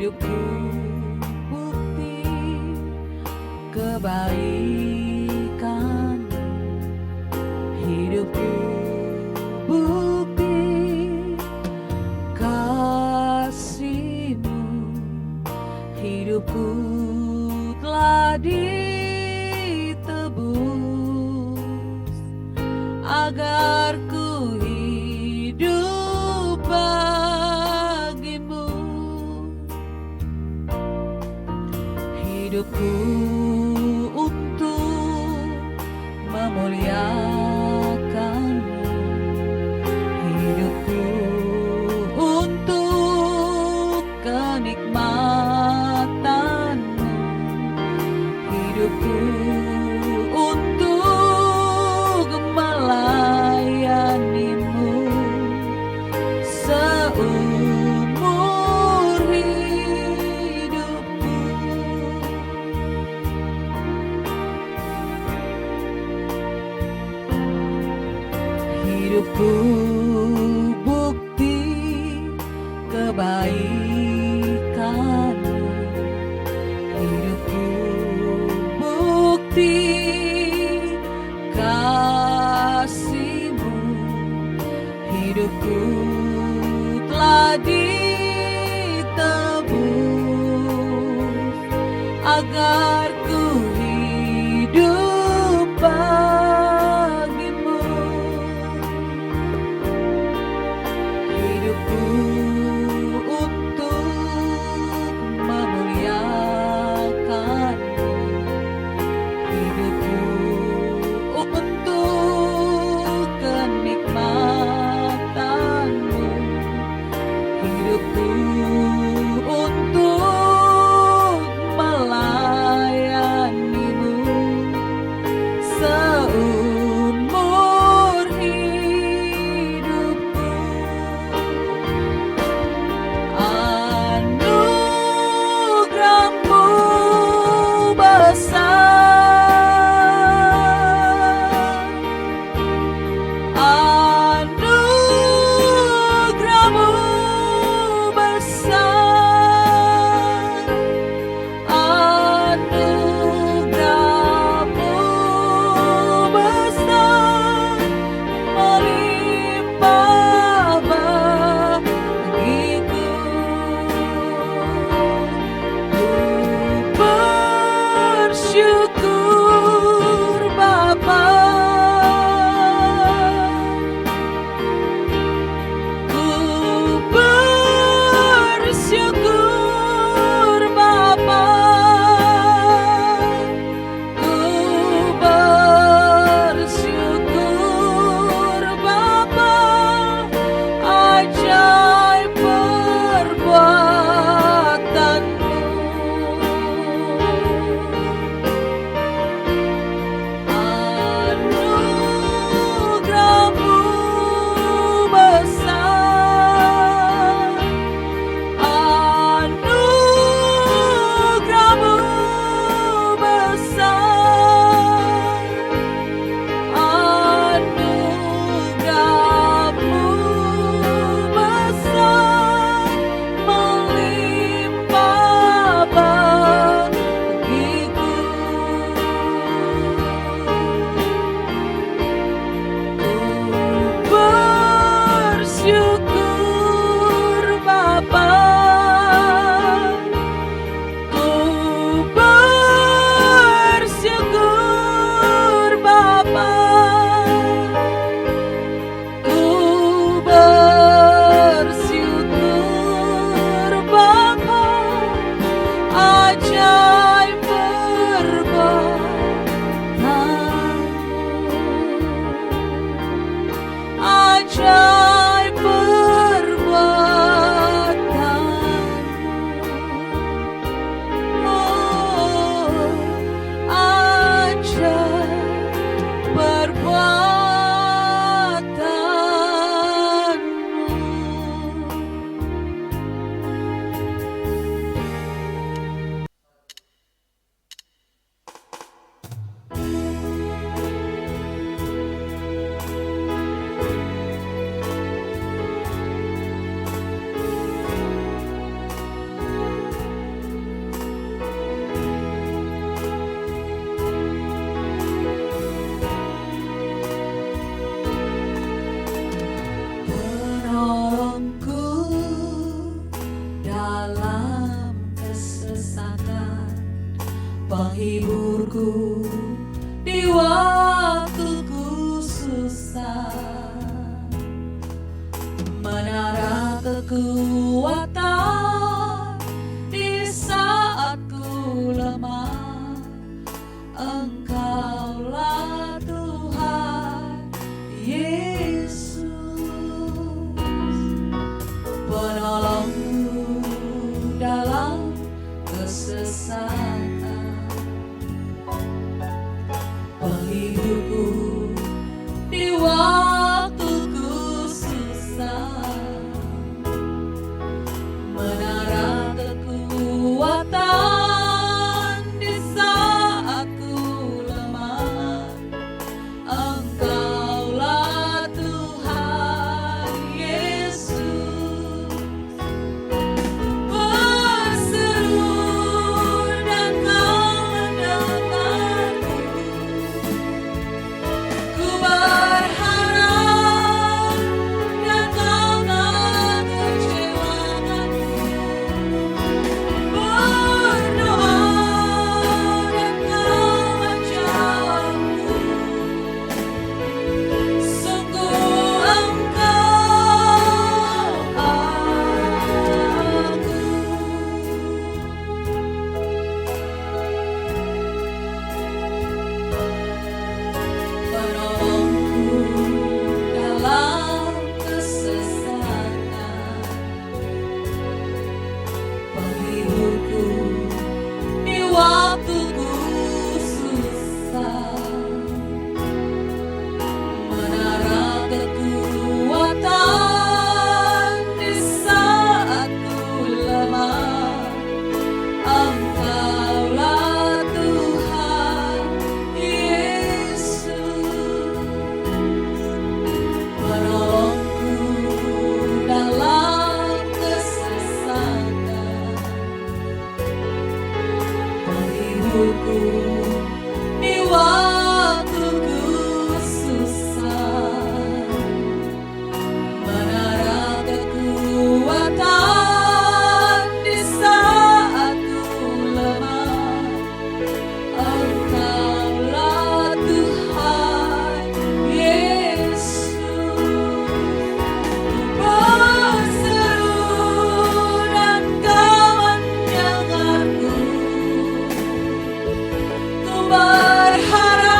hidupku bukti kebaikan, hidupku bukti kasih-Mu, hidupku telah ditebus agar ku hidup bagi-Mu. Hidupku untuk memuliakan-Mu, hidupku untuk kenikmatan-Mu, hidupku untuk melayani-Mu seumur hidupku. Hidupku bukti kebaikan-Mu, hidupku bukti kasih-Mu, hidupku telah ditebus agar ku hidup bagi-Mu. Hidupku untuk memuliakan-Mu, hidupku untuk kenikmatan-Mu, hidupku untuk melayani-Mu Penghiburku di waktuku susah, menara kekuatan di saat ku lemah. Engkaulah Tuhan Yesus, penolongku dalam kesesatan, penghiburku di waktuku susah, menara kekuatan di saat ku lemah. Engkaulah Tuhan Yesus, berseru dan Kau mendengarku. Ku berharap dan Kau tak kecewakanku. Berdoa dan Kau menjawabku. Sungguh Engkau aku. Penolongku dalam kesesatan, penghiburku di waktuku susah, menara kekuatan di saat ku lemah. Engkaulah Tuhan Yesus, penolongku dalam kesesatan, penghiburku di waktuku susah, menara kekuatan di saat ku lemah. Engkaulah Tuhan Yesus, berseru dan Kau mendengarku. Ku berharap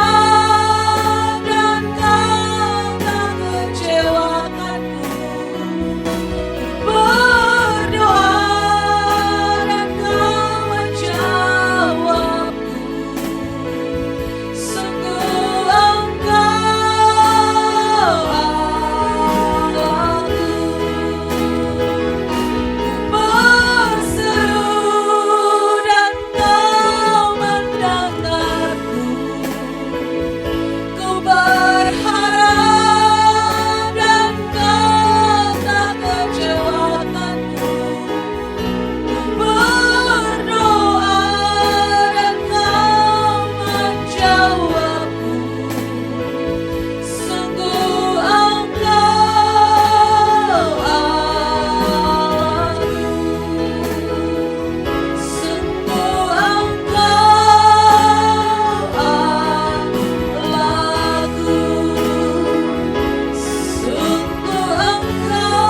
dan Kau tak kecewakanku. Berdoa dan Kau menjawabku. Sungguh Engkau Allahku. Berseru dan Kau mendengarku. Ku berharap dan Kau tak kecewakanku. Berdoa dan Kau menjawabku. Sungguh Engkau Allahku. Sungguh Engkau Allahku. Sungguh Engkau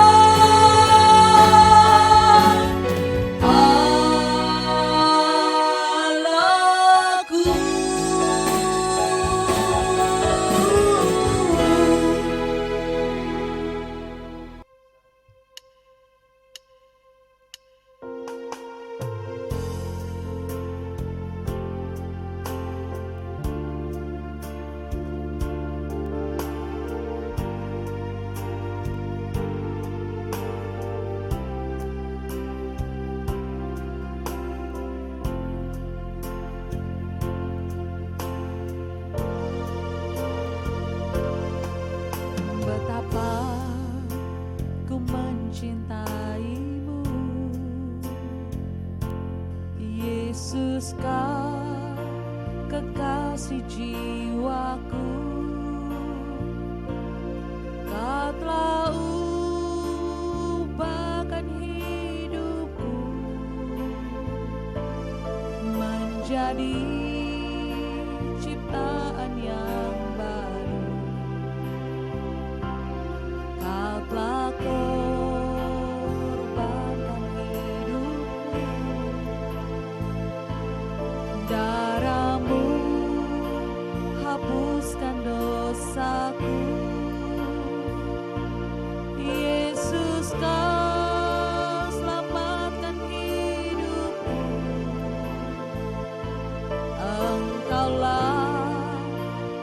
Betapa ku mencintaimu, Yesus, Kau kekasih jiwaku. Kau telah ubahkan hidupku menjadi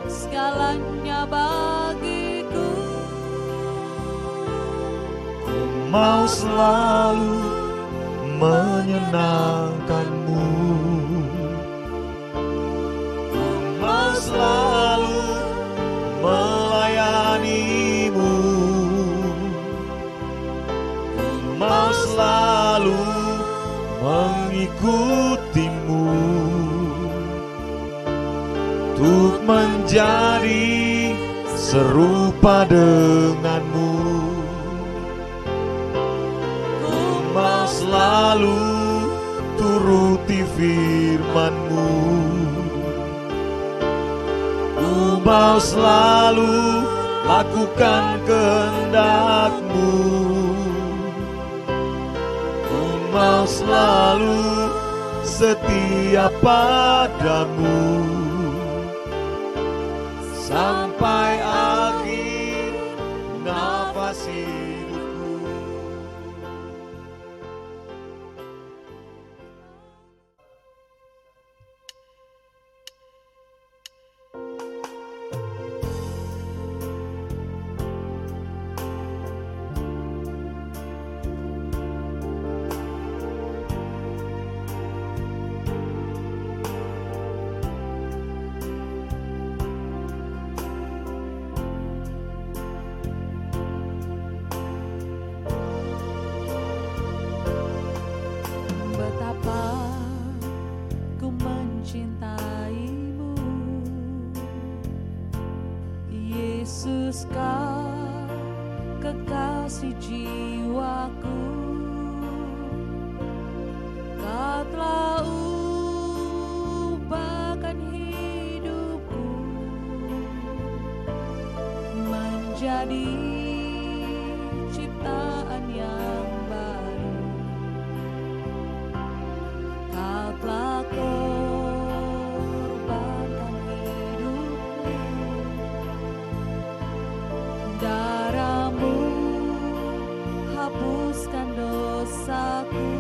segalanya bagiku. Ku mau selalu menyenangkanmu, ku mau selalu melayanimu, ku mau selalu mengikutimu, untuk menjadi serupa denganmu. Ku mau selalu turuti firman-Mu, ku mau selalu lakukan kehendak-Mu, ku mau selalu setia padamu sampai akhir nafas hidupku. Betapa ku mencintaimu, Yesus, Kau kekasih jiwaku. Kau telah ubahkan hidupku menjadi ciptaan yang baru. Kau telah korbankan hidupmu, darah-Mu hapuskan dosaku.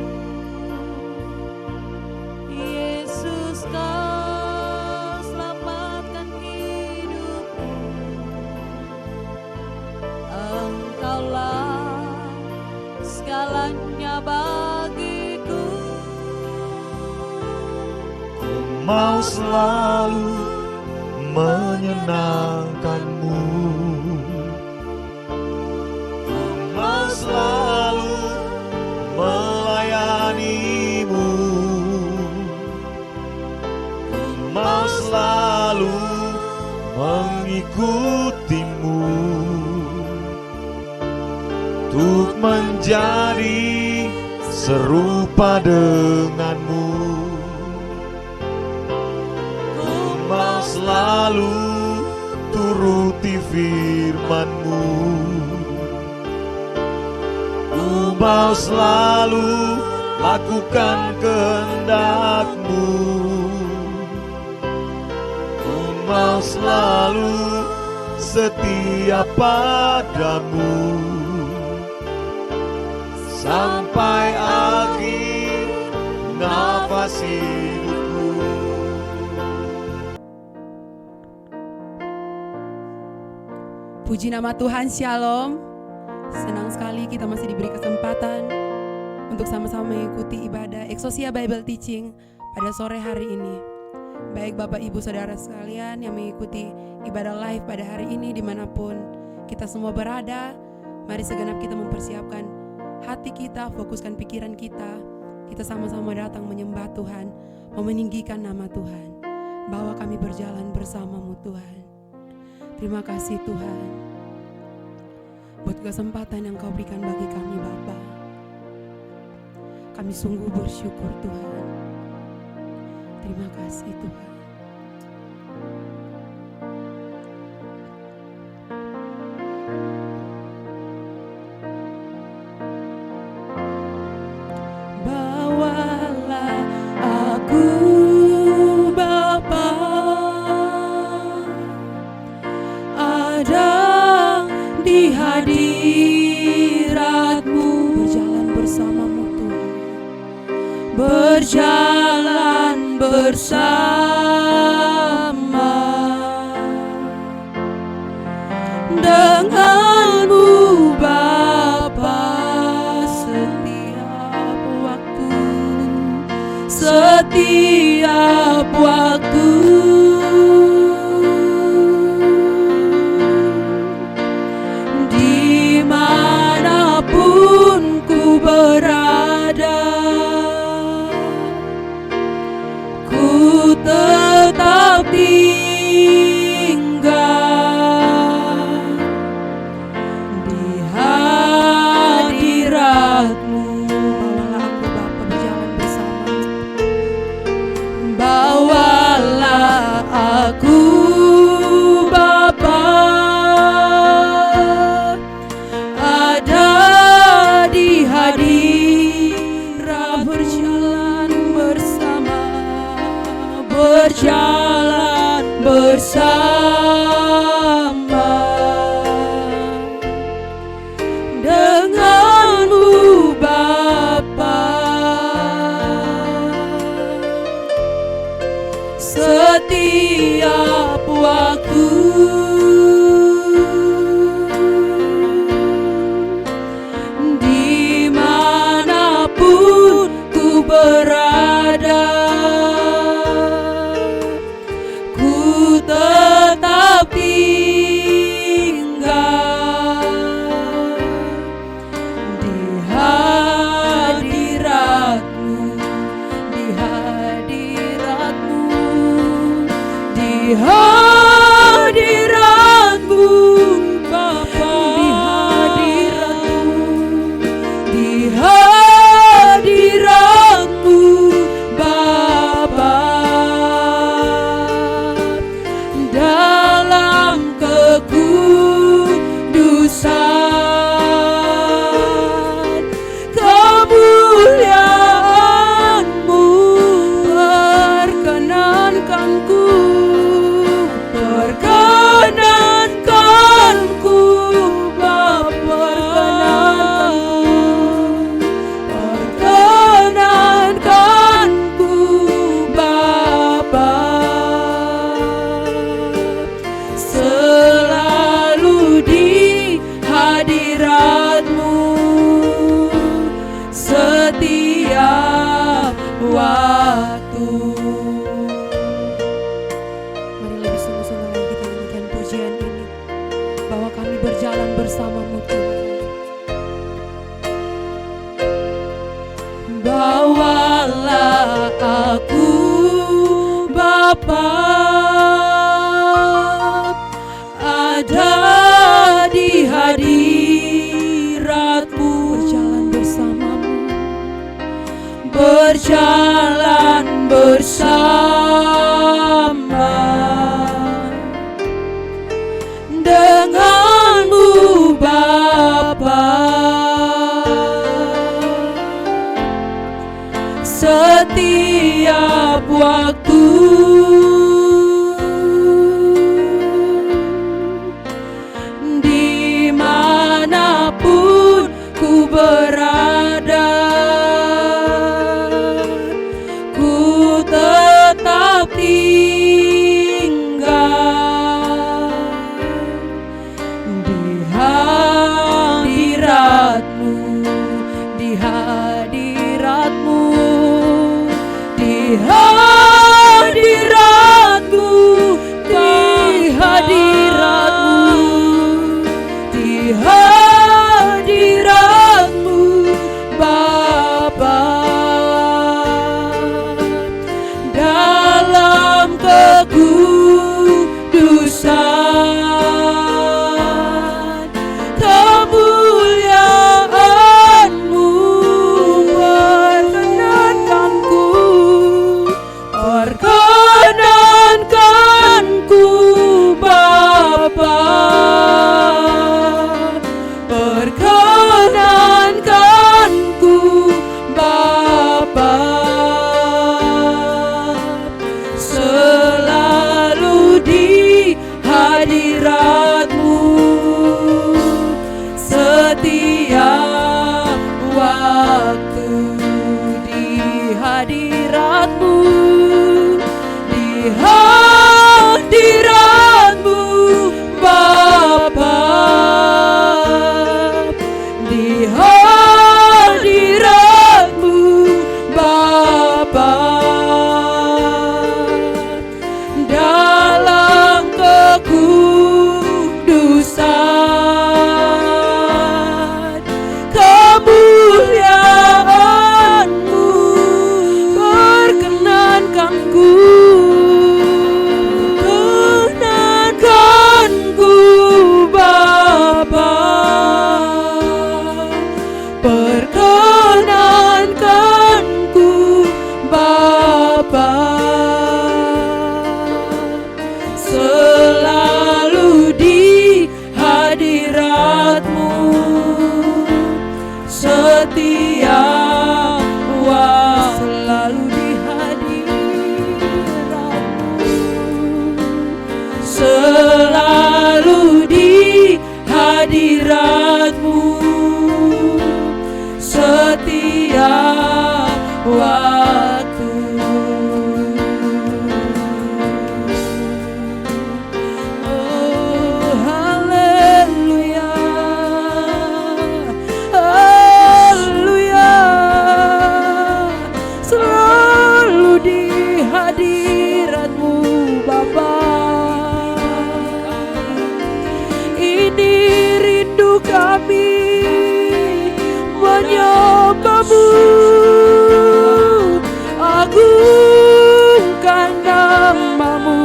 Yesus, Kau selamatkan hidupku. Engkaulah segalanya bagiku. Mau selalu menyenangkanmu, ku mau selalu melayanimu, ku mau selalu mengikutimu, untuk menjadi serupa denganmu. Mau selalu turuti firman-Mu, ku mau selalu lakukan kehendak-Mu, ku mau selalu setia padamu sampai akhir nafas hidupku. Puji nama Tuhan, Shalom. Senang sekali kita masih diberi kesempatan untuk sama-sama mengikuti ibadah Exousia Bible Teaching pada sore hari ini. Baik Bapak Ibu Saudara sekalian yang mengikuti ibadah live pada hari ini dimanapun kita semua berada, mari segenap kita mempersiapkan hati kita, fokuskan pikiran kita. Kita sama-sama datang menyembah Tuhan, meninggikan nama Tuhan, bahwa kami berjalan bersama-Mu Tuhan. Terima kasih Tuhan buat kesempatan yang Kau berikan bagi kami Bapa. Kami sungguh bersyukur Tuhan. Terima kasih Tuhan. Bawalah aku Bapa, ada di hadirat-Mu, berjalan bersama-Mu Tuhan, berjalan bersama denganmu Bapa setiap waktu, setiap waktu. Dimanapun ku berada, ku tetap tinggal di hadirat-Mu. Bawalah aku Bapa, ada di hadirat, berjalan bersama, berjalan bersama denganmu Bapa setiap waktu. Dimanapun ku berada, ku tetap tinggal di hadirat-Mu, di hadirat-Mu, di hadirat-Mu Bapa, di hadirat-Mu, di hadirat-Mu Bapa, dalam kekudusan kemuliaan-Mu, perkenankanku, perkenankanku Bapa, perkenankanku Bapa, selalu di hadirat-Mu setiap waktu. Mari lebih sungguh-sungguh lagi kita nyanyikan pujian ini, bahwa kami berjalan bersama-Mu Tuhan. Bawalah aku Bapa, ada di hadirat-Mu, Berjalan bersama-Mu, berjalan bersama denganmu Bapa setiap waktu. Dimanapun ku berada, ku tetap tinggal di hadirat-Mu, di hadirat-Mu, di hadirat-Mu, di hadirat-Mu, di hadirat-Mu Bapa, dalam kekudusan kemuliaan-Mu, perkenankanku, hadirat-Mu setiap waktu. Oh haleluya, haleluya, selalu di hadirat-Mu Bapa. Ini rindu kami menyembah-Mu, agungkan nama-Mu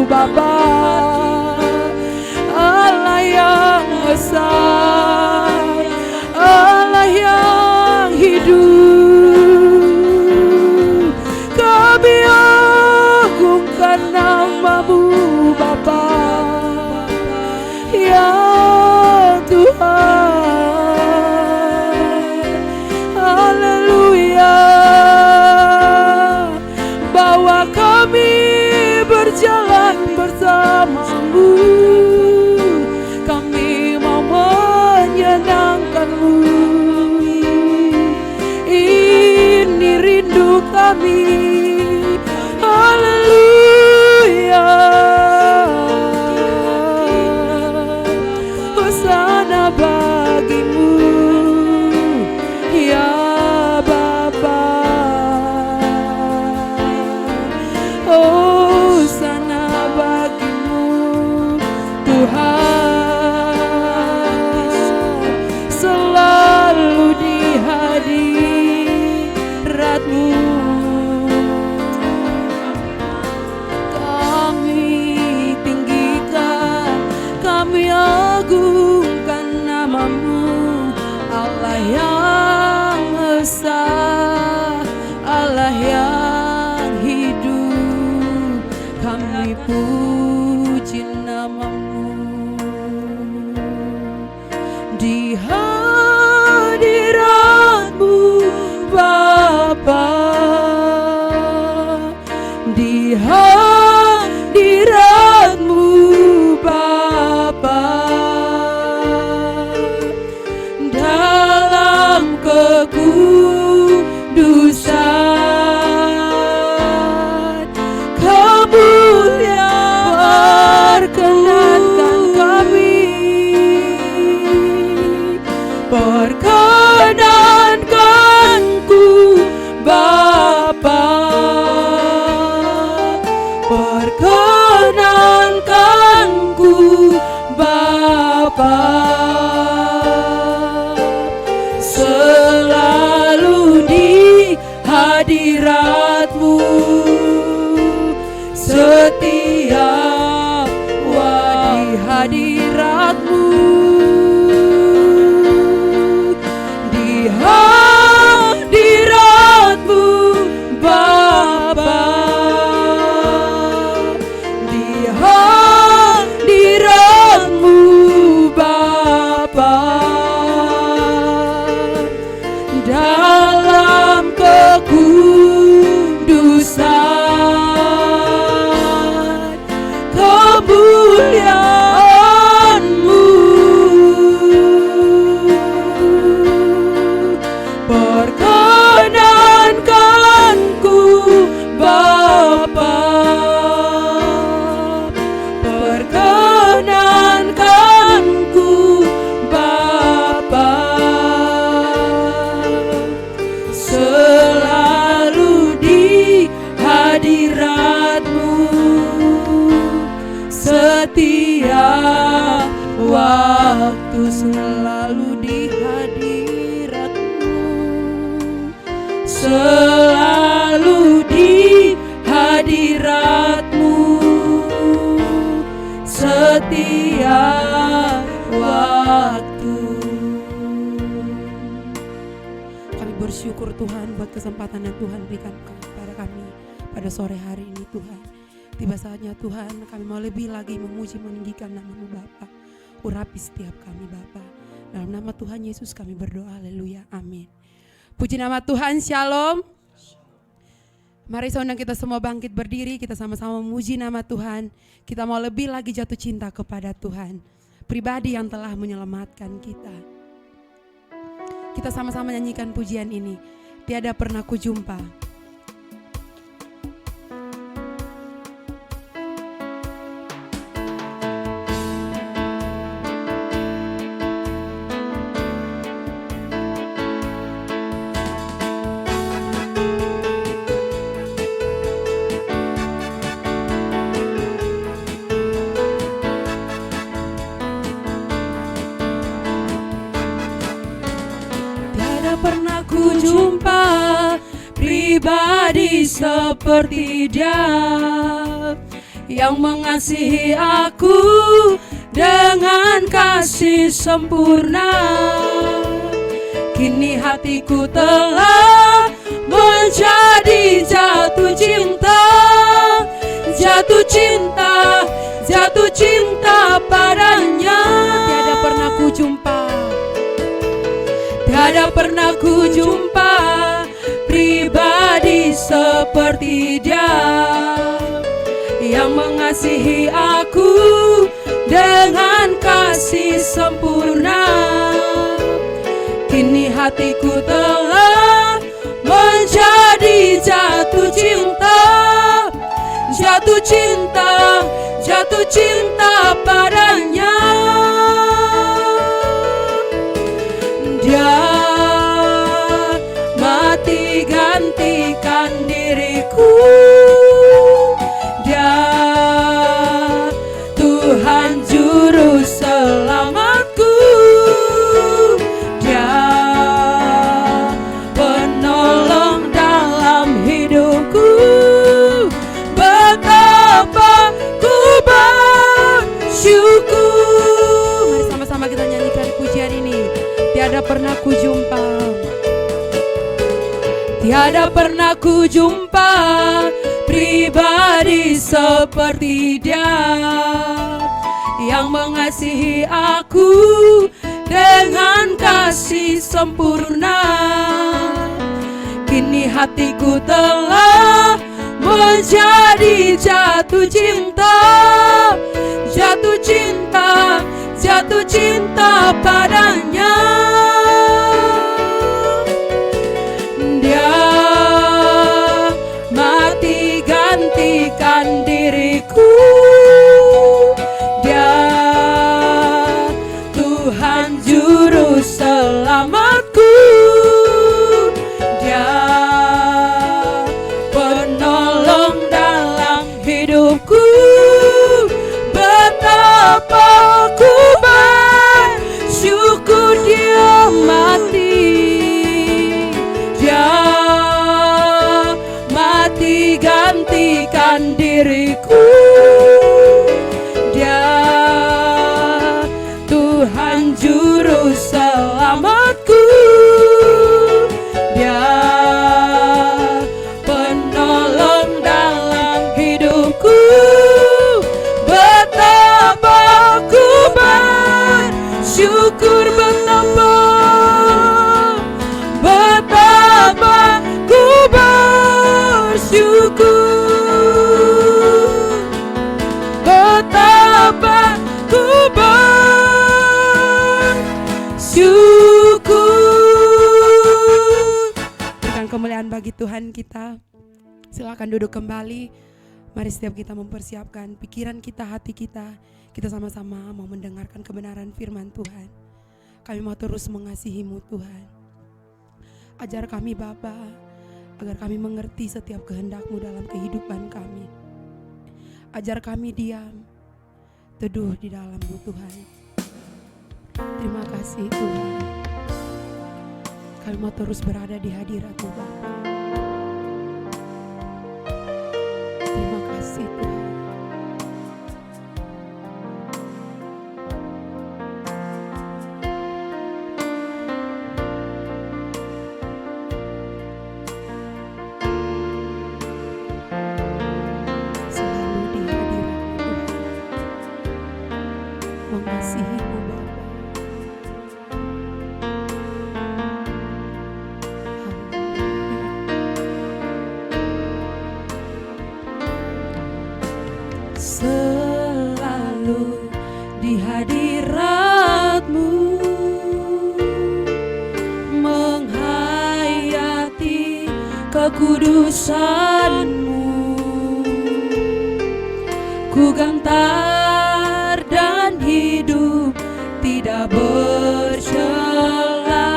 Bapa, Allah yang esa, Allah yang hidup. Kami agungkan nama-Mu Bapa, ya Tuhan. Haleluya, bawa kami berjalan bersama-Mu. Kami mau menyenangkan-Mu. Ini rindu kami. Haleluya, hosana bagi-Mu ya Bapa. Hosana bagi-Mu Tuhan, selalu di hadirat-Mu. Kami tinggikan, kami agungkan nama-Mu, Allah yang esa, Allah yang hidup. Kami puji nama-Mu. Di hadirat-Mu Bapa, di hadirat-Mu Bapa, dalam kekudusan kemuliaan perkenankan kami, perkenankan-Ku Bapa, perkenankan-Ku Bapa, selalu di hadirat-Mu setiap waktu. Hadirat-Mu, di hadirat-Mu Bapa, di hadirat-Mu Bapa, dalam kekudusan kemuliaan-Mu, perkenankan-Ku Bapa, perkenankan-Ku Bapa, selalu di hadirat-Mu setiap waktu, selalu di hadirat-Mu, selalu di hadirat-Mu setiap waktu. Kami bersyukur Tuhan buat kesempatan yang Tuhan berikan kepada kami pada sore hari ini Tuhan. Tiba saatnya Tuhan, kami mau lebih lagi memuji meninggikan nama-Mu Bapa. Urapi setiap kami Bapa. Dalam nama Tuhan Yesus kami berdoa, haleluya, amin. Puji nama Tuhan, shalom. Mari saya undang kita semua bangkit berdiri, kita sama-sama memuji nama Tuhan. Kita mau lebih lagi jatuh cinta kepada Tuhan. pribadi yang telah menyelamatkan kita. Kita sama-sama nyanyikan pujian ini. Tiada pernah ku jumpa. Pernah ku jumpa pribadi seperti Dia yang mengasihi aku dengan kasih sempurna. Kini hatiku telah menjadi jatuh cinta, jatuh cinta, jatuh cinta padanya. Tiada pernah ku jumpa, tiada pernah ku jumpa pribadi seperti Dia yang mengasihi aku dengan kasih sempurna. Kini hatiku telah menjadi jatuh cinta, jatuh cinta, jatuh cinta padanya. Dia mati gantikan diriku, Dia Tuhan juru selamatku, Dia penolong dalam hidupku. Betapa ku bersyukur. Mari sama-sama kita nyanyikan pujian ini. Tiada pernah ku jumpa, tiada pernah ku jumpa pribadi seperti Dia yang mengasihi aku dengan kasih sempurna. Kini hatiku telah menjadi jatuh cinta, jatuh cinta, jatuh cinta padanya. Dia mati gantikan diriku, Dia Tuhan juru selamatku, Dia penolong dalam hidupku. Betapa ku bersyukur Dia mati, Dia mati gantikan diriku, Dia Tuhan juru selamatku, Dia penolong dalam hidupku. Betapa ku bersyukur, betapa, betapa ku bersyukur, betapa ku bersyukur. Berikan kemuliaan bagi Tuhan kita. Silakan duduk kembali. Mari setiap kita mempersiapkan pikiran kita, hati kita. Kita sama-sama mau mendengarkan kebenaran firman Tuhan. Kami mau terus mengasihi-Mu Tuhan. Ajar kami Bapa, agar kami mengerti setiap kehendak-Mu dalam kehidupan kami. Ajar kami diam, teduh di dalam-Mu Tuhan. Terima kasih Tuhan. Kami mau terus berada di hadirat-Mu Bapa. Terima kasih Tuhan. Selalu di hadirat-Mu Tuhan, mengasihi-Mu Bapa. Selalu di hadirat-Mu, menghayati kekudusan-Mu. Ku gentar dan hidup tidak bercela,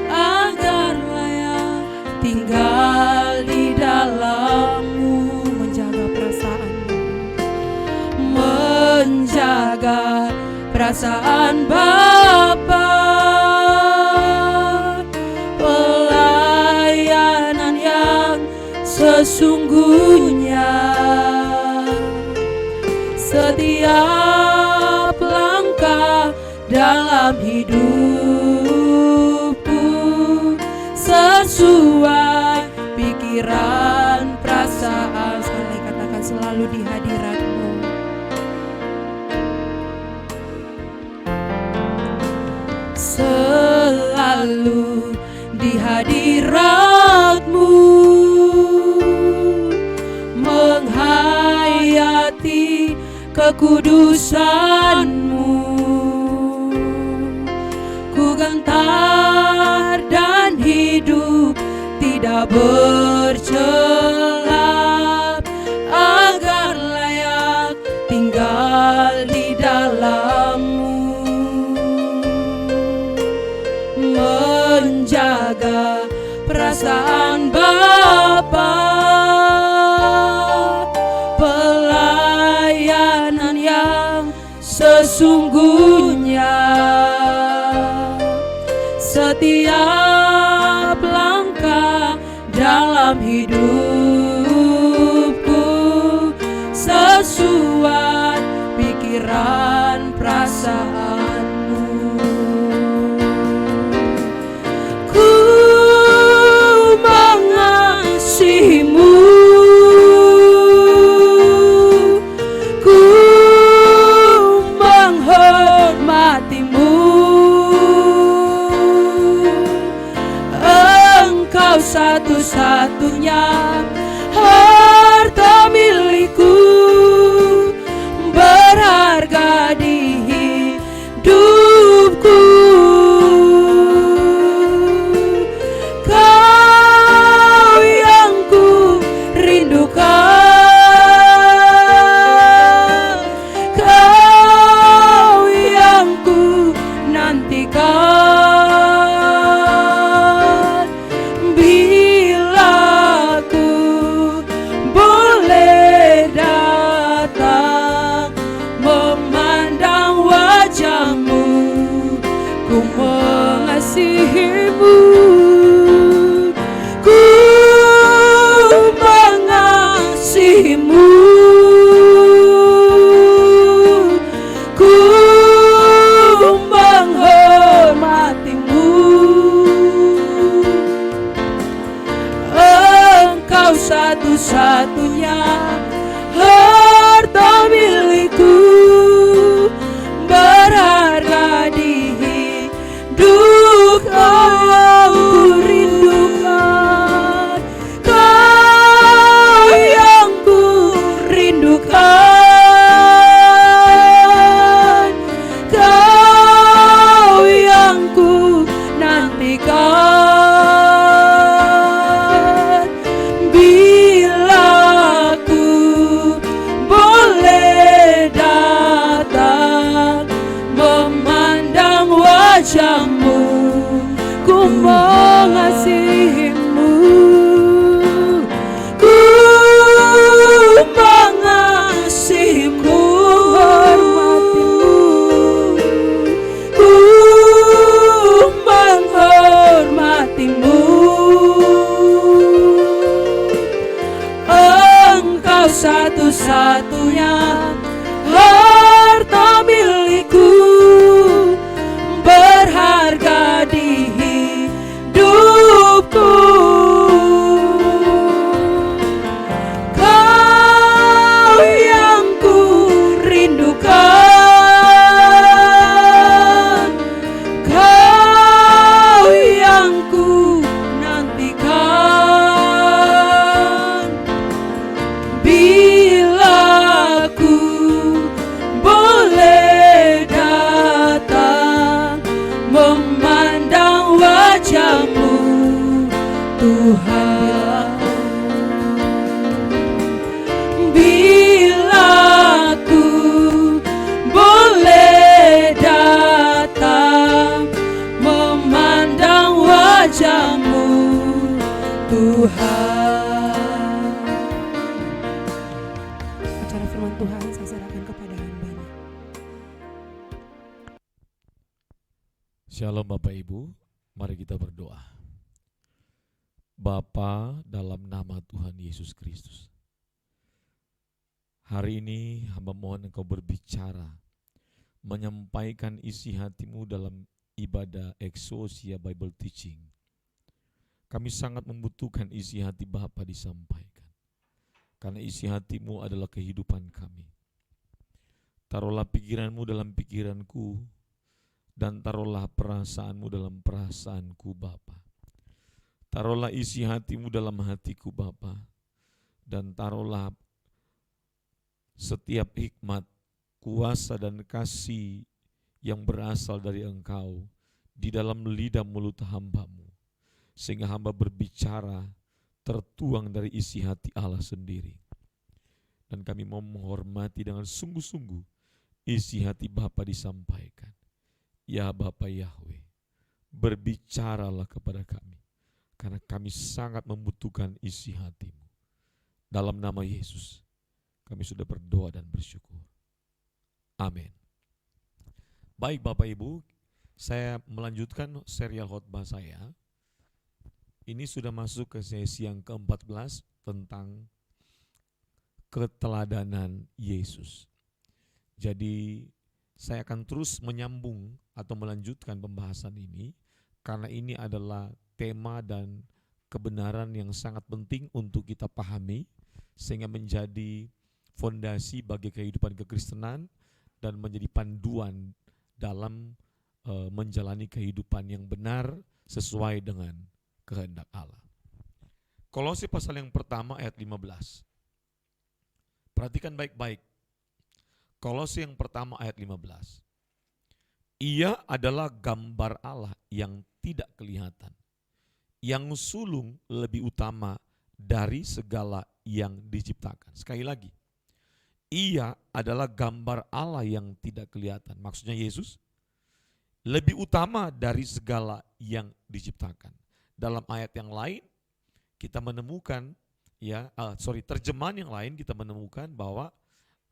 agar layak tinggal di dalam-Mu. Menjaga perasaan-Mu, menjaga perasaan Bapa, pelayanan yang sesungguhnya. Setiap langkah dalam hidupku sesuai pikiran, perasaan. sekali katakan selalu di hadirat-Mu. Selalu di hadirat-Mu, menghayati kekudusan-Mu. Ku gentar dan hidup tidak bercela, agar layak tinggal di dalam-Mu. Menjaga perasaan Bapa, pelayanan yang sesungguhnya. Setiap langkah dalam hidupku sesuai pikiran, perasaan-Mu. Ku mengasihi-Mu, ku menghormati-Mu. Engkau satu-satunya harta milikku, berharga di hidupku. Kau yang ku rindukan, Kau yang ku nantikan. Bila ku boleh datang memandang wajah-Mu, ku mengasihi-Mu, ku mengasihi-Mu, ku menghormati-Mu. Engkau satu-satunya harta milikku, berharga di hidupku. Ku rindukan, Kau yang ku rindukan, Kau yang ku nantikan. Bila ku boleh datang memandang wajah-Mu, ku mengasihi-Mu, ku mengasihi-Mu, hormati-Mu, ku menghormati-Mu. Engkau satu-satunya harta milikku, berharga di hidupku. Kau yang ku rindukan, Kau yang ku nantikan. Bila Shalom Bapak Ibu, mari kita berdoa. Bapa, dalam nama Tuhan Yesus Kristus, hari ini hamba mohon Engkau berbicara, menyampaikan isi hatimu dalam ibadah Exousia Bible Teaching. Kami sangat membutuhkan isi hati Bapa disampaikan, karena isi hatimu adalah kehidupan kami. Taruhlah pikiranmu dalam pikiranku, dan taruhlah perasaanmu dalam perasaanku Bapa. Taruhlah isi hatimu dalam hatiku Bapa, dan taruhlah setiap hikmat, kuasa dan kasih yang berasal dari Engkau di dalam lidah mulut hamba-Mu, sehingga hamba berbicara tertuang dari isi hati Allah sendiri. Dan kami mau menghormati dengan sungguh-sungguh isi hati Bapa disampaikan. Ya Bapa Yahweh, berbicaralah kepada kami, karena kami sangat membutuhkan isi hati-Mu. Dalam nama Yesus, kami sudah berdoa dan bersyukur. Amin. Baik Bapak Ibu, saya melanjutkan serial khotbah saya. Ini sudah masuk ke sesi yang ke-14 tentang keteladanan Yesus. Jadi saya akan terus menyambung atau melanjutkan pembahasan ini, karena ini adalah tema dan kebenaran yang sangat penting untuk kita pahami, sehingga menjadi fondasi bagi kehidupan kekristenan dan menjadi panduan dalam menjalani kehidupan yang benar sesuai dengan kehendak Allah. Kolose pasal yang pertama ayat 15. Perhatikan baik-baik. Kolose yang pertama ayat 15. Ia adalah gambar Allah yang tidak kelihatan, yang sulung lebih utama dari segala yang diciptakan. Sekali lagi, ia adalah gambar Allah yang tidak kelihatan. Maksudnya Yesus lebih utama dari segala yang diciptakan. Dalam ayat yang lain kita menemukan terjemahan yang lain kita menemukan bahwa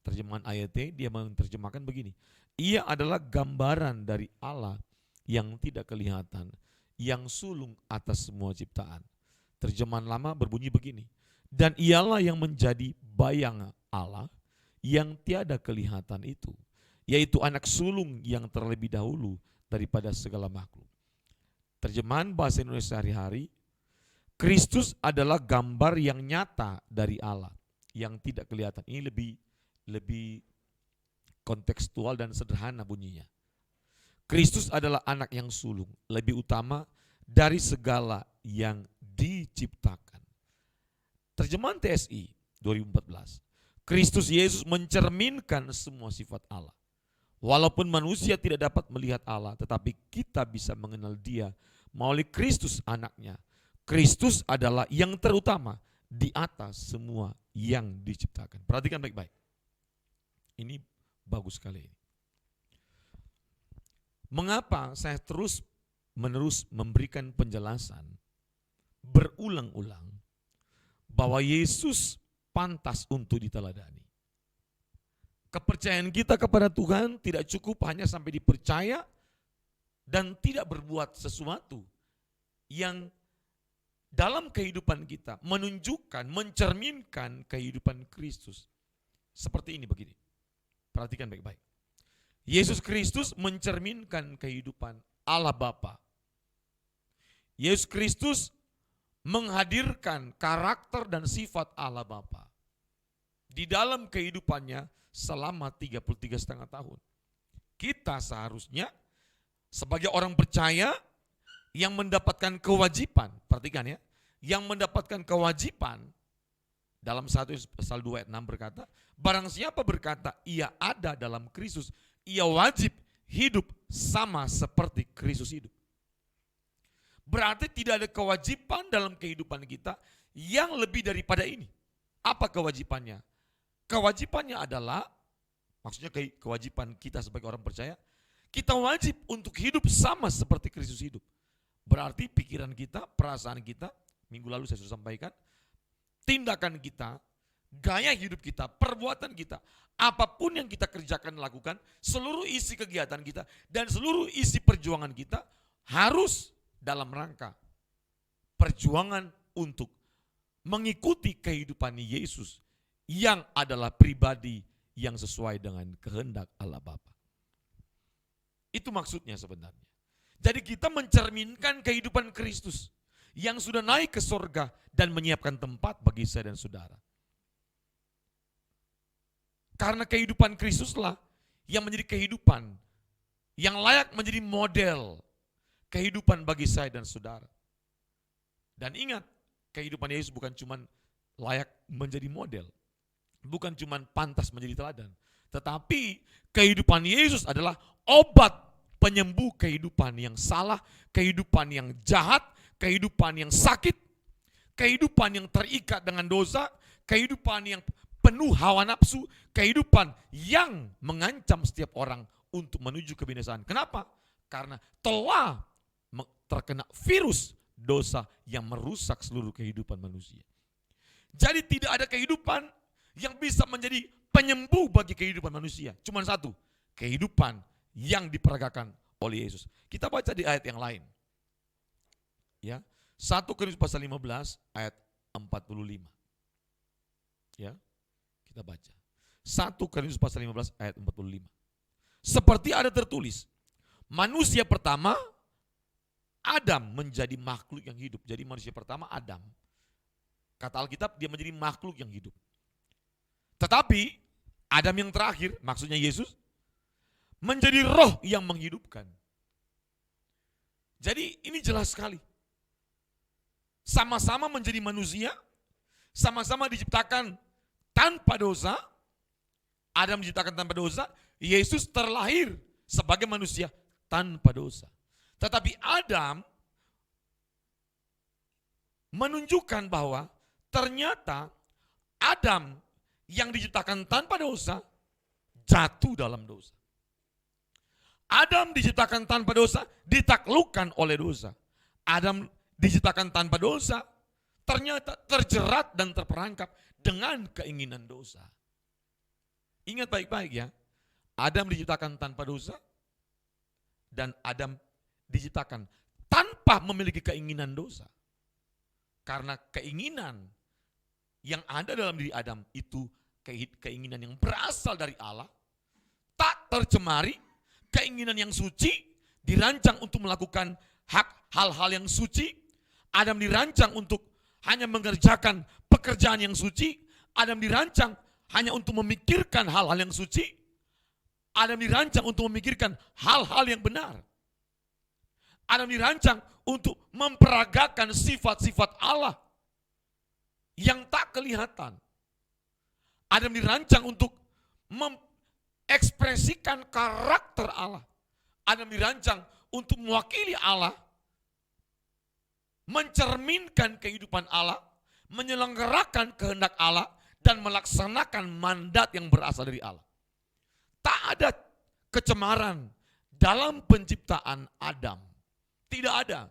terjemahan AYT dia menerjemahkan begini. Ia adalah gambaran dari Allah yang tidak kelihatan, yang sulung atas semua ciptaan. Terjemahan lama berbunyi begini. Dan ialah yang menjadi bayang Allah yang tiada kelihatan itu, yaitu anak sulung yang terlebih dahulu daripada segala makhluk. Terjemahan bahasa Indonesia sehari-hari, Kristus adalah gambar yang nyata dari Allah yang tidak kelihatan. Ini lebih kontekstual dan sederhana bunyinya. Kristus adalah anak yang sulung, lebih utama dari segala yang diciptakan. Terjemahan TSI 2014. Kristus Yesus mencerminkan semua sifat Allah. Walaupun manusia tidak dapat melihat Allah, tetapi kita bisa mengenal Dia melalui Kristus anaknya. Kristus adalah yang terutama di atas semua yang diciptakan. Perhatikan baik-baik. Ini bagus sekali. Mengapa saya terus-menerus memberikan penjelasan berulang-ulang bahwa Yesus pantas untuk diteladani. Kepercayaan kita kepada Tuhan tidak cukup hanya sampai dipercaya dan tidak berbuat sesuatu yang dalam kehidupan kita menunjukkan, mencerminkan kehidupan Kristus. Seperti ini begini. Perhatikan baik-baik. Yesus Kristus mencerminkan kehidupan Allah Bapa. Yesus Kristus menghadirkan karakter dan sifat Allah Bapa di dalam kehidupannya selama 33,5 tahun. Kita seharusnya sebagai orang percaya yang mendapatkan kewajiban, perhatikan ya, yang mendapatkan kewajiban dalam 1 Pasal 2 ayat 6 berkata, barang siapa berkata ia ada dalam Kristus, ia wajib hidup sama seperti Kristus hidup. Berarti tidak ada kewajiban dalam kehidupan kita yang lebih daripada ini. Apa kewajibannya? Kewajibannya adalah, maksudnya kewajiban kita sebagai orang percaya, kita wajib untuk hidup sama seperti Kristus hidup. Berarti pikiran kita, perasaan kita, minggu lalu saya sudah sampaikan, tindakan kita, gaya hidup kita, perbuatan kita, apapun yang kita kerjakan, lakukan, seluruh isi kegiatan kita dan seluruh isi perjuangan kita harus dalam rangka perjuangan untuk mengikuti kehidupan Yesus yang adalah pribadi yang sesuai dengan kehendak Allah Bapa. Itu maksudnya sebenarnya. Jadi kita mencerminkan kehidupan Kristus yang sudah naik ke surga dan menyiapkan tempat bagi saya dan saudara. Karena kehidupan Kristuslah yang menjadi kehidupan yang layak menjadi model kehidupan bagi saya dan saudara. Dan ingat, kehidupan Yesus bukan cuma layak menjadi model, bukan cuma pantas menjadi teladan, tetapi kehidupan Yesus adalah obat penyembuh kehidupan yang salah, kehidupan yang jahat, kehidupan yang sakit, kehidupan yang terikat dengan dosa, kehidupan yang penuh hawa nafsu, kehidupan yang mengancam setiap orang untuk menuju kebinasaan. Kenapa? Karena telah terkena virus dosa yang merusak seluruh kehidupan manusia. Jadi tidak ada kehidupan yang bisa menjadi penyembuh bagi kehidupan manusia. Cuma satu, kehidupan yang diperagakan oleh Yesus. Kita baca di ayat yang lain. Ya, 1 Korintus pasal 15 ayat 45. Ya, kita baca. 1 Korintus pasal 15 ayat 45. Seperti ada tertulis, manusia pertama Adam menjadi makhluk yang hidup. Jadi manusia pertama Adam. Kata Alkitab dia menjadi makhluk yang hidup. Tetapi Adam yang terakhir, maksudnya Yesus, menjadi roh yang menghidupkan. Jadi ini jelas sekali. Sama-sama menjadi manusia, sama-sama diciptakan tanpa dosa. Adam diciptakan tanpa dosa, Yesus terlahir sebagai manusia tanpa dosa. Tetapi Adam menunjukkan bahwa ternyata Adam yang diciptakan tanpa dosa jatuh dalam dosa. Adam diciptakan tanpa dosa, ditaklukkan oleh dosa. Adam diciptakan tanpa dosa, ternyata terjerat dan terperangkap dengan keinginan dosa. Ingat baik-baik ya, Adam diciptakan tanpa dosa, dan Adam diciptakan tanpa memiliki keinginan dosa. Karena keinginan yang ada dalam diri Adam itu keinginan yang berasal dari Allah, tak tercemari, keinginan yang suci, dirancang untuk melakukan hal-hal yang suci. Adam dirancang untuk hanya mengerjakan pekerjaan yang suci. Adam dirancang hanya untuk memikirkan hal-hal yang suci. Adam dirancang untuk memikirkan hal-hal yang benar. Adam dirancang untuk memperagakan sifat-sifat Allah yang tak kelihatan. Adam dirancang untuk mengekspresikan karakter Allah. Adam dirancang untuk mewakili Allah, mencerminkan kehidupan Allah, menyelenggarakan kehendak Allah, dan melaksanakan mandat yang berasal dari Allah. Tak ada kecemaran dalam penciptaan Adam. Tidak ada.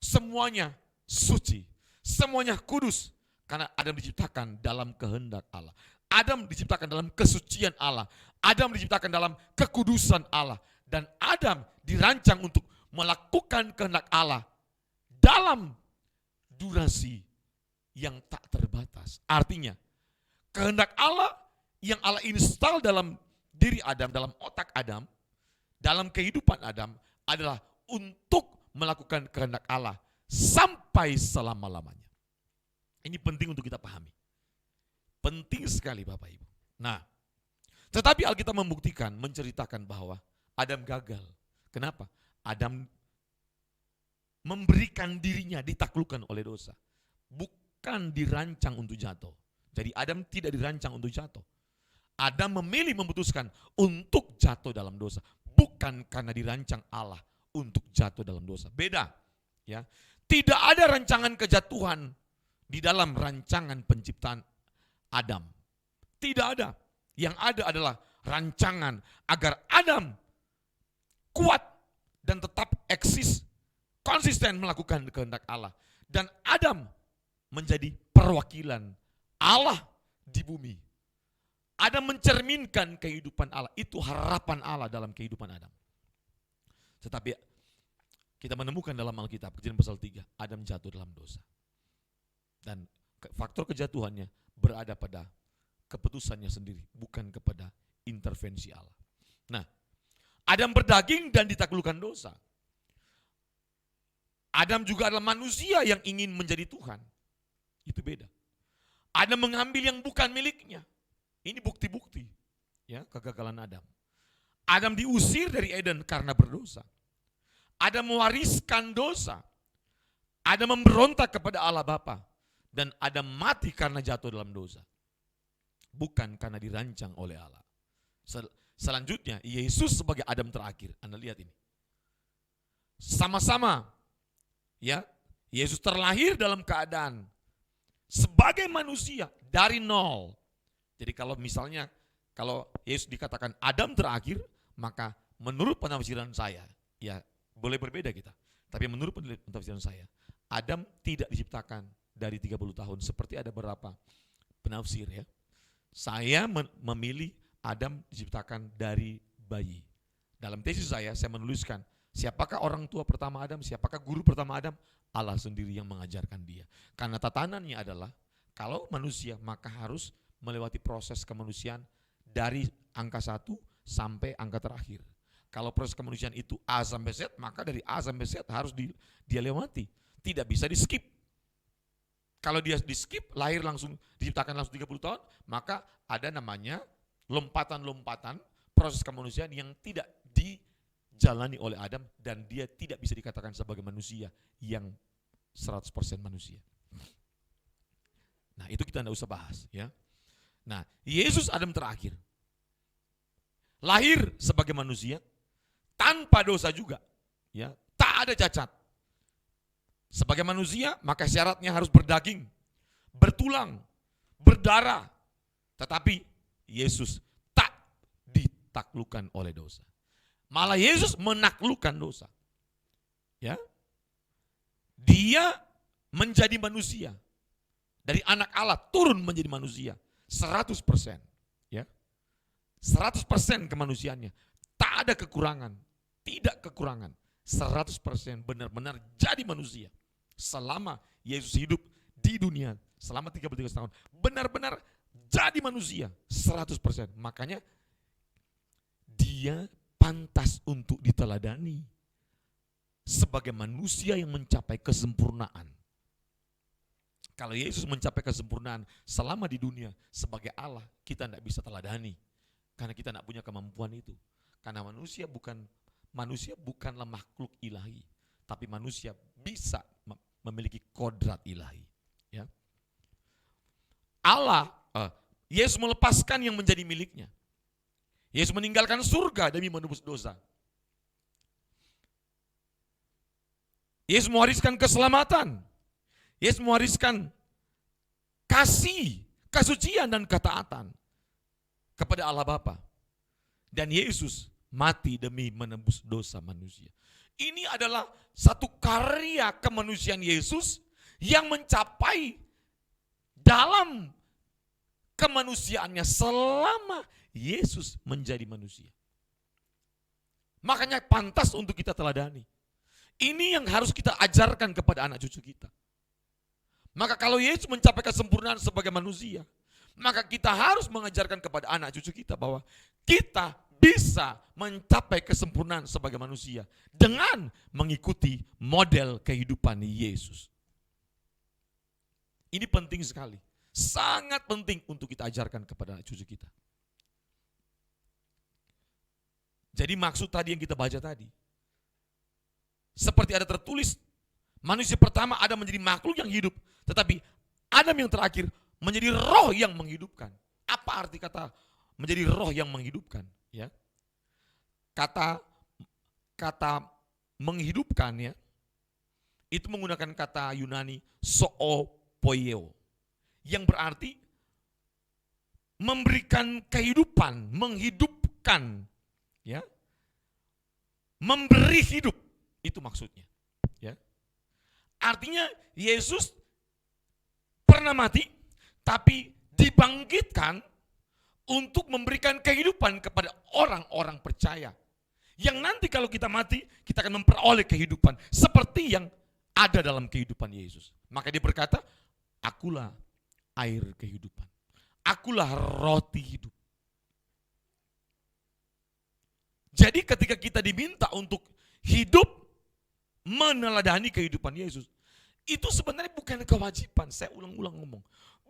Semuanya suci, semuanya kudus, karena Adam diciptakan dalam kehendak Allah. Adam diciptakan dalam kesucian Allah. Adam diciptakan dalam kekudusan Allah. Dan Adam dirancang untuk melakukan kehendak Allah dalam durasi yang tak terbatas. Artinya, kehendak Allah yang Allah install dalam diri Adam, dalam otak Adam, dalam kehidupan Adam adalah untuk melakukan kehendak Allah sampai selama-lamanya. Ini penting untuk kita pahami. Penting sekali Bapak Ibu. Nah, tetapi Alkitab membuktikan, menceritakan bahwa Adam gagal. Kenapa? Adam memberikan dirinya ditaklukkan oleh dosa. Bukan dirancang untuk jatuh. Jadi Adam tidak dirancang untuk jatuh. Adam memilih memutuskan untuk jatuh dalam dosa. Bukan karena dirancang Allah untuk jatuh dalam dosa. Beda. Ya. Tidak ada rancangan kejatuhan di dalam rancangan penciptaan Adam. Tidak ada. Yang ada adalah rancangan agar Adam kuat dan tetap eksis, konsisten melakukan kehendak Allah. Dan Adam menjadi perwakilan Allah di bumi. Adam mencerminkan kehidupan Allah. Itu harapan Allah dalam kehidupan Adam. Tetapi kita menemukan dalam Alkitab, Kejadian pasal 3, Adam jatuh dalam dosa. Dan faktor kejatuhannya berada pada keputusannya sendiri, bukan kepada intervensi Allah. Nah, Adam berdaging dan ditaklukkan dosa. Adam juga adalah manusia yang ingin menjadi Tuhan. Itu beda. Adam mengambil yang bukan miliknya. Ini bukti-bukti ya kegagalan Adam. Adam diusir dari Eden karena berdosa. Adam mewariskan dosa. Adam memberontak kepada Allah Bapa. Dan Adam mati karena jatuh dalam dosa. Bukan karena dirancang oleh Allah. Selanjutnya, Yesus sebagai Adam terakhir. Anda lihat ini. Sama-sama ya, Yesus terlahir dalam keadaan sebagai manusia dari nol. Jadi kalau misalnya, kalau Yesus dikatakan Adam terakhir, maka menurut penafsiran saya, ya boleh berbeda kita. Tapi menurut penafsiran saya, Adam tidak diciptakan dari 30 tahun seperti ada beberapa penafsir ya. Saya memilih Adam diciptakan dari bayi. Dalam tesis saya menuliskan, siapakah orang tua pertama Adam, siapakah guru pertama Adam? Allah sendiri yang mengajarkan dia. Karena tatanannya adalah, kalau manusia maka harus melewati proses kemanusiaan dari angka 1 sampai angka terakhir. Kalau proses kemanusiaan itu A sampai Z, maka dari A sampai Z harus dia lewati. Tidak bisa di skip. Kalau dia di skip, lahir langsung, diciptakan langsung 30 tahun, maka ada namanya lompatan-lompatan proses kemanusiaan yang tidak dijalani oleh Adam, dan dia tidak bisa dikatakan sebagai manusia yang 100% manusia. Nah, itu kita tidak usah bahas ya. Nah, Yesus Adam terakhir. Lahir sebagai manusia tanpa dosa juga, ya, tak ada cacat. Sebagai manusia, maka syaratnya harus berdaging, bertulang, berdarah. Tetapi Yesus tak ditaklukkan oleh dosa. Malah Yesus menaklukkan dosa. Ya. Dia menjadi manusia. Dari anak Allah turun menjadi manusia. 100%. Ya. 100% kemanusiaannya. Tak ada kekurangan. Tidak kekurangan. 100% benar-benar jadi manusia. Selama Yesus hidup di dunia selama 33 tahun. Benar-benar jadi manusia 100%. Makanya dia pantas untuk diteladani sebagai manusia yang mencapai kesempurnaan. Kalau Yesus mencapai kesempurnaan selama di dunia sebagai Allah, kita tidak bisa teladani. Karena kita tidak punya kemampuan itu. Karena manusia bukanlah makhluk ilahi, tapi manusia bisa memiliki kodrat ilahi. Ya. Yesus melepaskan yang menjadi miliknya. Yesus meninggalkan surga demi menebus dosa. Yesus mewariskan keselamatan. Yesus mewariskan kasih, kesucian dan ketaatan kepada Allah Bapa. Dan Yesus mati demi menebus dosa manusia. Ini adalah satu karya kemanusiaan Yesus yang mencapai dalam kemanusiaannya selama Yesus menjadi manusia. Makanya pantas untuk kita teladani. Ini yang harus kita ajarkan kepada anak cucu kita. Maka kalau Yesus mencapai kesempurnaan sebagai manusia, maka kita harus mengajarkan kepada anak cucu kita bahwa kita bisa mencapai kesempurnaan sebagai manusia dengan mengikuti model kehidupan Yesus. Ini penting sekali, sangat penting untuk kita ajarkan kepada anak cucu kita. Jadi maksud tadi yang kita baca tadi, seperti ada tertulis, manusia pertama Adam menjadi makhluk yang hidup, tetapi Adam yang terakhir menjadi roh yang menghidupkan. Apa arti kata menjadi roh yang menghidupkan? Ya, kata menghidupkan ya, itu menggunakan kata Yunani zoopoieo, yang berarti memberikan kehidupan, menghidupkan, ya, memberi hidup, itu maksudnya. Ya, artinya Yesus pernah mati, tapi dibangkitkan untuk memberikan kehidupan kepada orang-orang percaya. Yang nanti kalau kita mati, kita akan memperoleh kehidupan seperti yang ada dalam kehidupan Yesus. Maka dia berkata, akulah air kehidupan. Akulah roti hidup. Jadi ketika kita diminta untuk hidup meneladani kehidupan Yesus, itu sebenarnya bukan kewajiban. Saya ulang-ulang ngomong,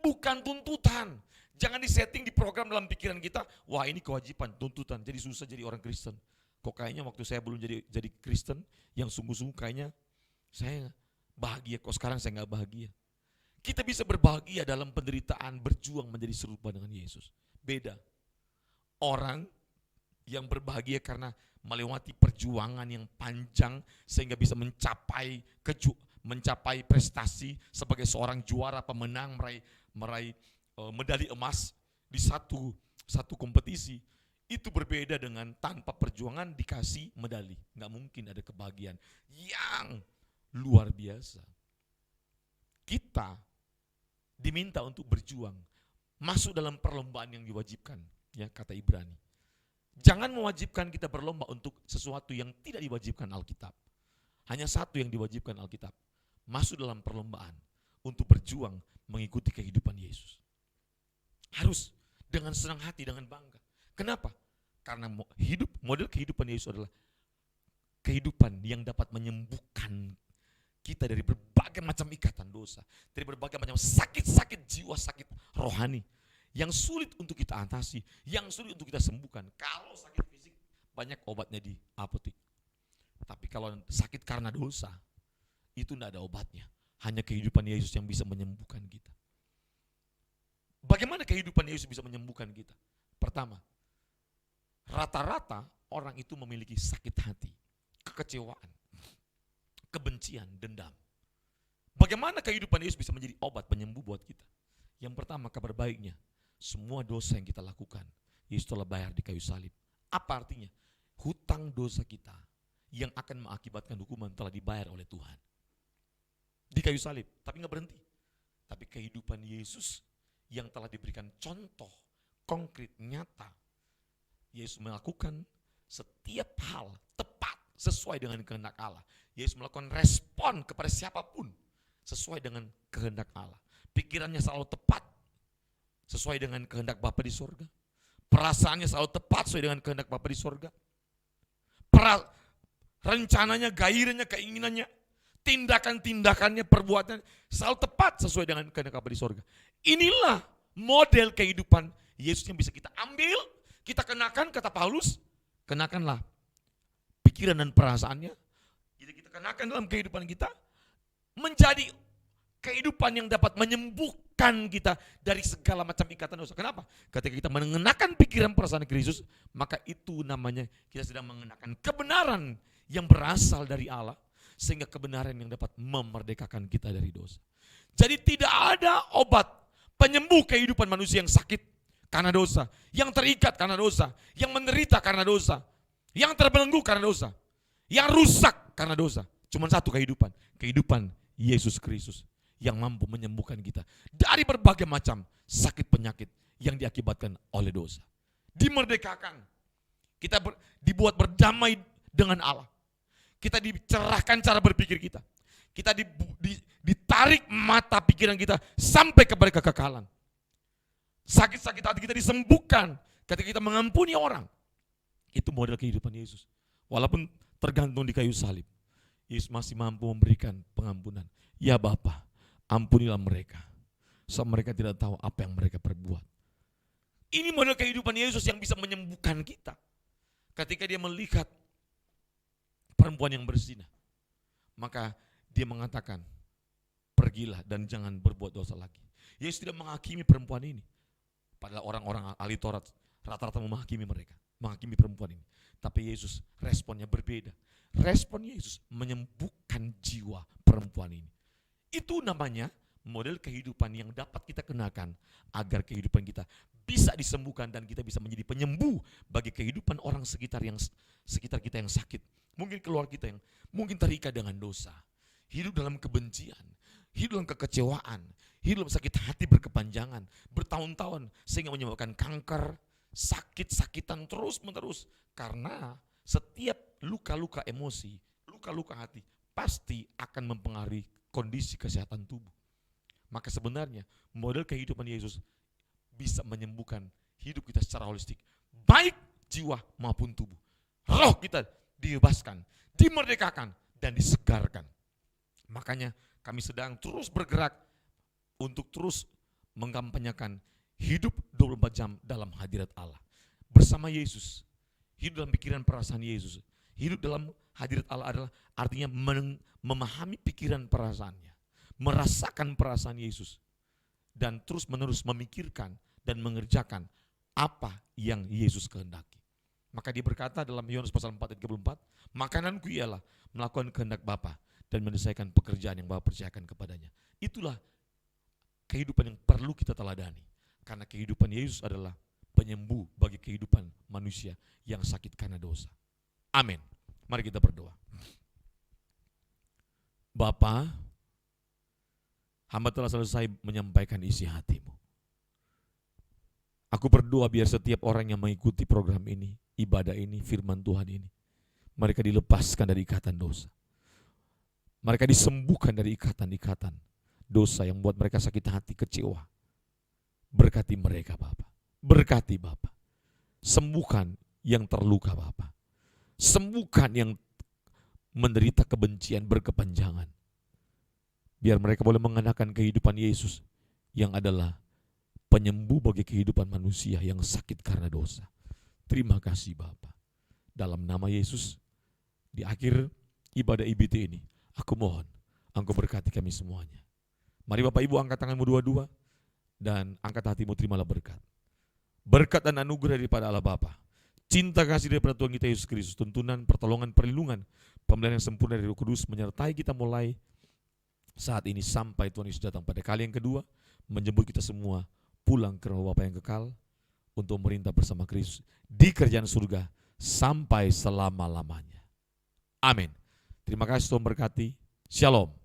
bukan tuntutan. Jangan disetting di program dalam pikiran kita, wah ini kewajiban, tuntutan, jadi susah jadi orang Kristen. Kok kayaknya waktu saya belum jadi Kristen yang sungguh-sungguh kayaknya saya bahagia, kok sekarang saya gak bahagia. Kita bisa berbahagia dalam penderitaan, berjuang menjadi serupa dengan Yesus. Beda. Orang yang berbahagia karena melewati perjuangan yang panjang sehingga bisa mencapai prestasi sebagai seorang juara pemenang, meraih medali emas di satu kompetisi. Itu berbeda dengan tanpa perjuangan dikasih medali. Nggak mungkin ada kebahagiaan yang luar biasa. Kita diminta untuk berjuang, masuk dalam perlombaan yang diwajibkan, ya kata Ibrani. Jangan mewajibkan kita berlomba untuk sesuatu yang tidak diwajibkan Alkitab. Hanya satu yang diwajibkan Alkitab, masuk dalam perlombaan untuk berjuang mengikuti kehidupan Yesus. Harus dengan senang hati, dengan bangga. Kenapa? Karena model kehidupan Yesus adalah kehidupan yang dapat menyembuhkan kita dari berbagai macam ikatan dosa, dari berbagai macam sakit-sakit jiwa, sakit rohani yang sulit untuk kita atasi, yang sulit untuk kita sembuhkan. Kalau sakit fisik banyak obatnya di apotek. Tapi kalau sakit karena dosa, itu tidak ada obatnya. Hanya kehidupan Yesus yang bisa menyembuhkan kita. Bagaimana kehidupan Yesus bisa menyembuhkan kita? Pertama, rata-rata orang itu memiliki sakit hati, kekecewaan, kebencian, dendam. Bagaimana kehidupan Yesus bisa menjadi obat penyembuh buat kita? Yang pertama, kabar baiknya, semua dosa yang kita lakukan, Yesus telah bayar di kayu salib. Apa artinya? Hutang dosa kita yang akan mengakibatkan hukuman telah dibayar oleh Tuhan. Di kayu salib, tapi gak berhenti. Tapi kehidupan Yesus yang telah diberikan contoh konkret, nyata. Yesus melakukan setiap hal tepat sesuai dengan kehendak Allah. Yesus melakukan respon kepada siapapun sesuai dengan kehendak Allah. Pikirannya selalu tepat sesuai dengan kehendak Bapa di sorga. Perasaannya selalu tepat sesuai dengan kehendak Bapa di sorga. Rencananya, gairahnya, keinginannya, tindakan-tindakannya, perbuatannya selalu tepat sesuai dengan kehendak Bapa di sorga. Inilah model kehidupan Yesus yang bisa kita ambil, kita kenakan, kata Paulus, kenakanlah pikiran dan perasaannya. Jadi kita kenakan dalam kehidupan kita, menjadi kehidupan yang dapat menyembuhkan kita dari segala macam ikatan dosa. Kenapa? Ketika kita mengenakan pikiran perasaan Kristus, maka itu namanya kita sedang mengenakan kebenaran yang berasal dari Allah, sehingga kebenaran yang dapat memerdekakan kita dari dosa. Jadi tidak ada obat penyembuh kehidupan manusia yang sakit karena dosa, yang terikat karena dosa, yang menderita karena dosa, yang terbelenggu karena dosa, yang rusak karena dosa. Cuma satu kehidupan Yesus Kristus yang mampu menyembuhkan kita dari berbagai macam sakit penyakit yang diakibatkan oleh dosa. Dimerdekakan, kita dibuat berdamai dengan Allah. Kita dicerahkan cara berpikir kita. Kita ditarik mata pikiran kita sampai kepada kekekalan. Sakit-sakit hati kita disembuhkan ketika kita mengampuni orang. Itu model kehidupan Yesus. Walaupun tergantung di kayu salib, Yesus masih mampu memberikan pengampunan. Ya Bapa, ampunilah mereka, sebab mereka tidak tahu apa yang mereka perbuat. Ini model kehidupan Yesus yang bisa menyembuhkan kita. Ketika dia melihat perempuan yang berzina, maka dia mengatakan, pergilah dan jangan berbuat dosa lagi. Yesus tidak menghakimi perempuan ini. Padahal orang-orang ahli Taurat rata-rata menghakimi mereka, menghakimi perempuan ini. Tapi Yesus responnya berbeda. Respon Yesus menyembuhkan jiwa perempuan ini. Itu namanya model kehidupan yang dapat kita kenakan agar kehidupan kita bisa disembuhkan dan kita bisa menjadi penyembuh bagi kehidupan orang sekitar kita yang sakit. Mungkin keluarga kita yang mungkin terikat dengan dosa, hidup dalam kebencian, hidup dalam kekecewaan, hidup dalam sakit hati berkepanjangan, bertahun-tahun, sehingga menyebabkan kanker, sakit-sakitan terus-menerus. Karena setiap luka-luka emosi, luka-luka hati, pasti akan mempengaruhi kondisi kesehatan tubuh. Maka sebenarnya model kehidupan Yesus bisa menyembuhkan hidup kita secara holistik, baik jiwa maupun tubuh. Roh kita dibebaskan, dimerdekakan, dan disegarkan. Makanya kami sedang terus bergerak untuk terus mengkampanyekan hidup 24 jam dalam hadirat Allah. Bersama Yesus, hidup dalam pikiran perasaan Yesus. Hidup dalam hadirat Allah adalah artinya memahami pikiran perasaannya, merasakan perasaan Yesus, dan terus menerus memikirkan dan mengerjakan apa yang Yesus kehendaki. Maka dia berkata dalam Yohanes pasal 4 ayat 34, makananku ialah melakukan kehendak Bapa dan menyelesaikan pekerjaan yang Bapa percayakan kepadanya. Itulah kehidupan yang perlu kita teladani. Karena kehidupan Yesus adalah penyembuh bagi kehidupan manusia yang sakit karena dosa. Amin. Mari kita berdoa. Bapa, hamba telah selesai menyampaikan isi hatimu. Aku berdoa biar setiap orang yang mengikuti program ini, ibadah ini, firman Tuhan ini, mereka dilepaskan dari ikatan dosa. Mereka disembuhkan dari ikatan-ikatan dosa yang membuat mereka sakit hati, kecewa. Berkati mereka Bapa. Berkati Bapa. Sembuhkan yang terluka Bapa. Sembuhkan yang menderita kebencian berkepanjangan. Biar mereka boleh mengenakan kehidupan Yesus yang adalah penyembuh bagi kehidupan manusia yang sakit karena dosa. Terima kasih Bapa. Dalam nama Yesus, di akhir ibadah IBT ini, aku mohon Engkau berkati kami semuanya. Mari Bapak Ibu angkat tanganmu dua-dua dan angkat hatimu, terimalah berkat. Berkat dan anugerah daripada Allah Bapa, cinta kasih daripada Tuhan kita Yesus Kristus, tuntunan, pertolongan, perlindungan, pemeliharaan yang sempurna dari Roh Kudus menyertai kita mulai saat ini sampai Tuhan Yesus datang pada kali yang kedua, menjemput kita semua pulang ke rumah Bapa yang kekal untuk merintah bersama Kristus di kerajaan surga sampai selama-lamanya. Amin. Terima kasih, Tuhan berkati. Shalom.